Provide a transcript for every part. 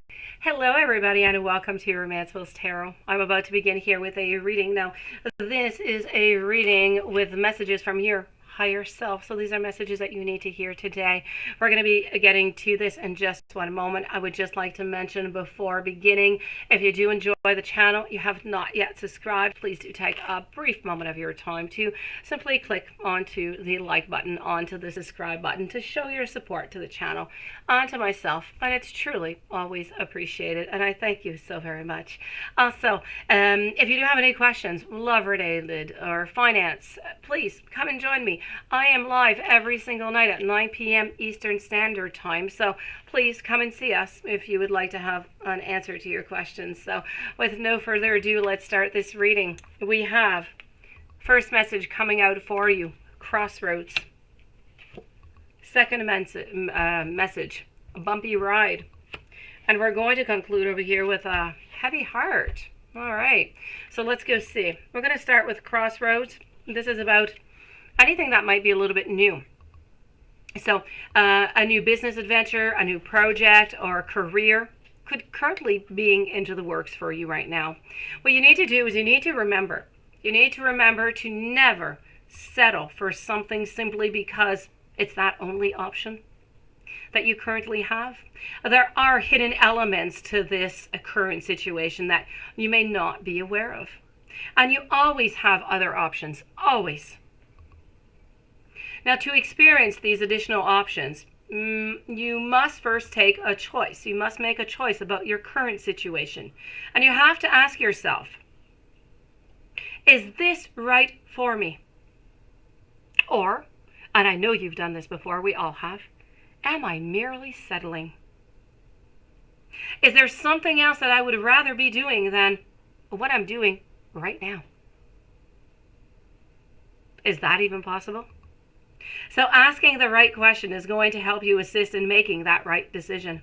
Hello, everybody, and welcome to Romance Wills Tarot. I'm about to begin here with a reading. Now, this is a reading with messages from your higher self. So these are messages that you need to hear today. We're going to be getting to this in just one moment. I would just like to mention before beginning, if you do enjoy the channel, you have not yet subscribed, please do take a brief moment of your time to simply click onto the like button, onto the subscribe button to show your support to the channel and to myself. And it's truly always appreciated. And I thank you so very much. Also, if you do have any questions, love related or finance, please come and join me. I am live every single night at 9 p.m. Eastern Standard Time, so please come and see us if you would like to have an answer to your questions. So with no further ado, let's start this reading. We have first message coming out for you, Crossroads. Second message, a bumpy ride. And we're going to conclude over here with a heavy heart. All right, so let's go see. We're going to start with Crossroads. This is about anything that might be a little bit new. So a new business adventure, a new project, or career could currently being into the works for you right now. What you need to do is you need to remember to never settle for something simply because it's that only option that you currently have. There are hidden elements to this current situation that you may not be aware of. And you always have other options, always. Now, to experience these additional options, you must first take a choice. You must make a choice about your current situation. And you have to ask yourself, is this right for me? Or, and I know you've done this before, we all have, am I merely settling? Is there something else that I would rather be doing than what I'm doing right now? Is that even possible? So asking the right question is going to help you assist in making that right decision.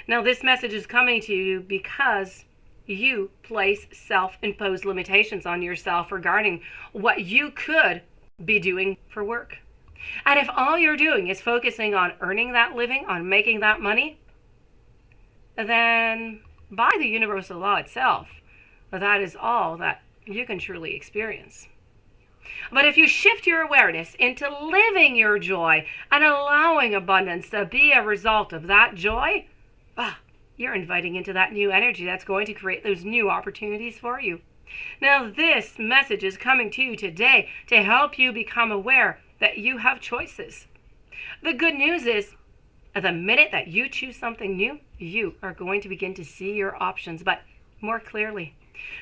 Now, this message is coming to you because you place self-imposed limitations on yourself regarding what you could be doing for work. And if all you're doing is focusing on earning that living, on making that money, then by the universal law itself, that is all that you can truly experience. But if you shift your awareness into living your joy and allowing abundance to be a result of that joy, you're inviting into that new energy that's going to create those new opportunities for you. Now, this message is coming to you today to help you become aware that you have choices. The good news is, the minute that you choose something new, you are going to begin to see your options, but more clearly.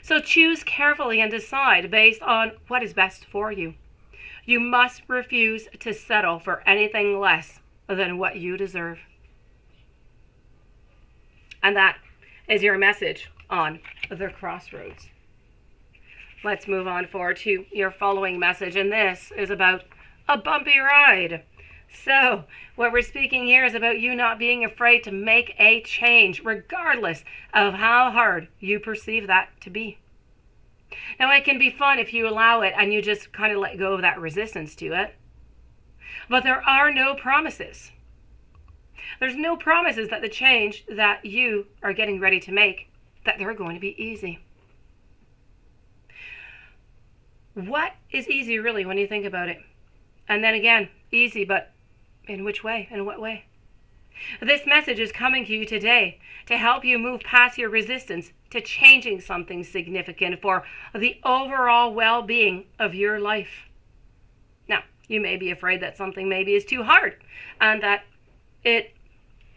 So choose carefully and decide based on what is best for you. You must refuse to settle for anything less than what you deserve. And that is your message on the Crossroads. Let's move on forward to your following message, and this is about a bumpy ride. So, what we're speaking here is about you not being afraid to make a change, regardless of how hard you perceive that to be. Now, it can be fun if you allow it and you just kind of let go of that resistance to it. But there are no promises. There's no promises that the change that you are getting ready to make, that they're going to be easy. What is easy really when you think about it? And then again, easy, but in which way? In what way? This message is coming to you today to help you move past your resistance to changing something significant for the overall well-being of your life. Now, you may be afraid that something maybe is too hard and that it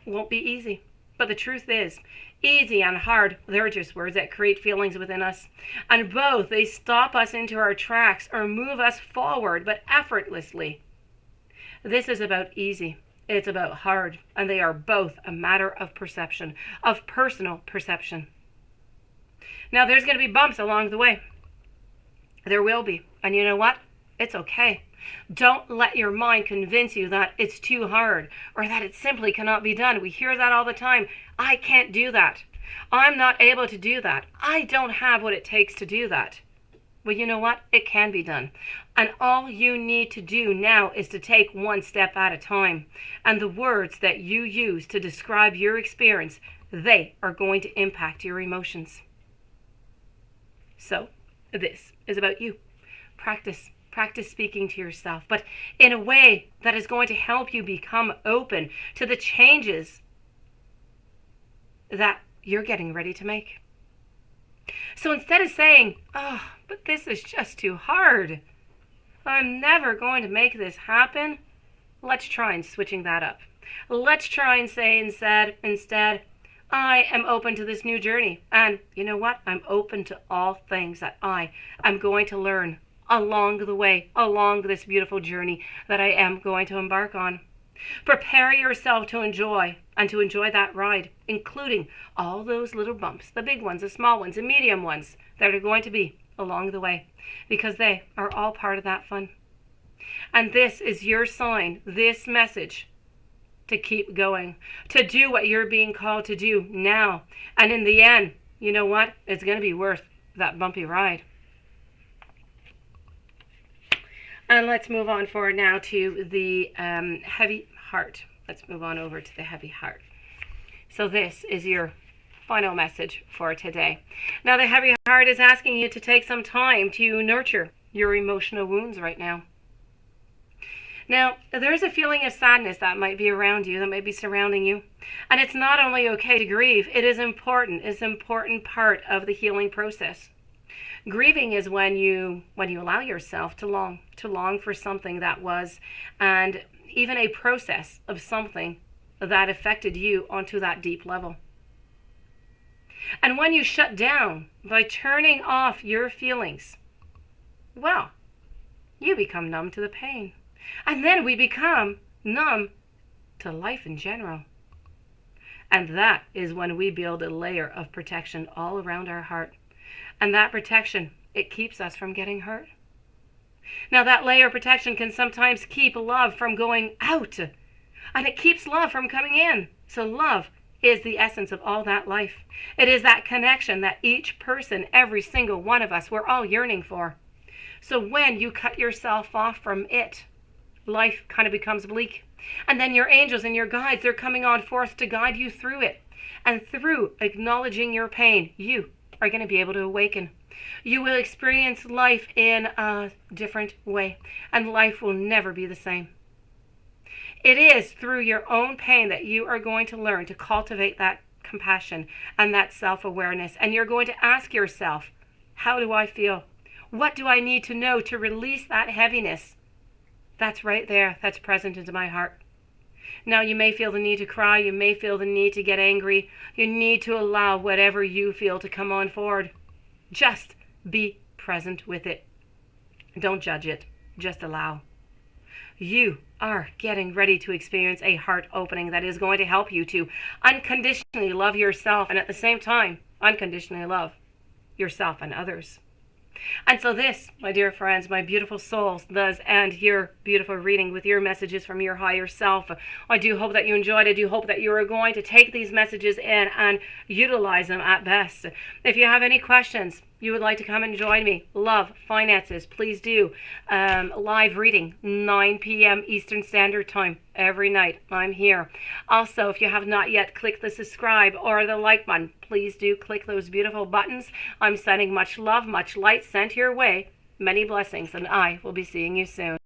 won't be easy. But the truth is, easy and hard, they're just words that create feelings within us. And both, they stop us into our tracks or move us forward, but effortlessly. This is about easy. It's about hard. And they are both a matter of perception, of personal perception. Now, there's going to be bumps along the way. There will be. And you know what? It's okay. Don't let your mind convince you that it's too hard or that it simply cannot be done. We hear that all the time. I can't do that. I'm not able to do that. I don't have what it takes to do that. Well, you know what? It can be done. And all you need to do now is to take one step at a time. And the words that you use to describe your experience, they are going to impact your emotions. So, this is about you. Practice. Practice speaking to yourself, but in a way that is going to help you become open to the changes that you're getting ready to make. So instead of saying, oh, but this is just too hard, I'm never going to make this happen, let's try and switching that up. Let's try and say instead, I am open to this new journey. And you know what? I'm open to all things that I am going to learn along the way, along this beautiful journey that I am going to embark on. Prepare yourself to enjoy that ride, including all those little bumps, the big ones, the small ones, the medium ones that are going to be along the way, because they are all part of that fun. And this is your sign, this message, to keep going, to do what you're being called to do now. And in the end, you know what? It's going to be worth that bumpy ride. And let's move on forward now to the heavy heart. Let's move on over to the heavy heart. So this is your final message for today. Now the heavy heart is asking you to take some time to nurture your emotional wounds right now. Now, there's a feeling of sadness that might be around you, that might be surrounding you. And it's not only okay to grieve, it is important. It's an important part of the healing process. Grieving is when you allow yourself to long for something that was, and even a process of something that affected you onto that deep level. And when you shut down by turning off your feelings, well, you become numb to the pain. And then we become numb to life in general. And that is when we build a layer of protection all around our heart. And that protection, it keeps us from getting hurt. Now that layer of protection can sometimes keep love from going out. And it keeps love from coming in. So love is the essence of all that life. It is that connection that each person, every single one of us, we're all yearning for. So when you cut yourself off from it, life kind of becomes bleak. And then your angels and your guides, they're coming on forth to guide you through it. And through acknowledging your pain, you are going to be able to awaken. You will experience life in a different way, and life will never be the same. It is through your own pain that you are going to learn to cultivate that compassion and that self-awareness. And you're going to ask yourself, how do I feel? What do I need to know to release that heaviness that's right there, that's present into my heart? Now you may feel the need to cry, you may feel the need to get angry. You need to allow whatever you feel to come on forward. Just be present with it. Don't judge it, just allow. You are getting ready to experience a heart opening that is going to help you to unconditionally love yourself and at the same time unconditionally love yourself and others. And so this, my dear friends, my beautiful souls, does end your beautiful reading with your messages from your higher self. I do hope that you enjoyed. I do hope that you are going to take these messages in and utilize them at best. If you have any questions, you would like to come and join me, love, finances, please do. Live reading, 9 p.m. Eastern Standard Time every night. I'm here. Also, if you have not yet clicked the subscribe or the like button, please do click those beautiful buttons. I'm sending much love, much light sent your way. Many blessings, and I will be seeing you soon.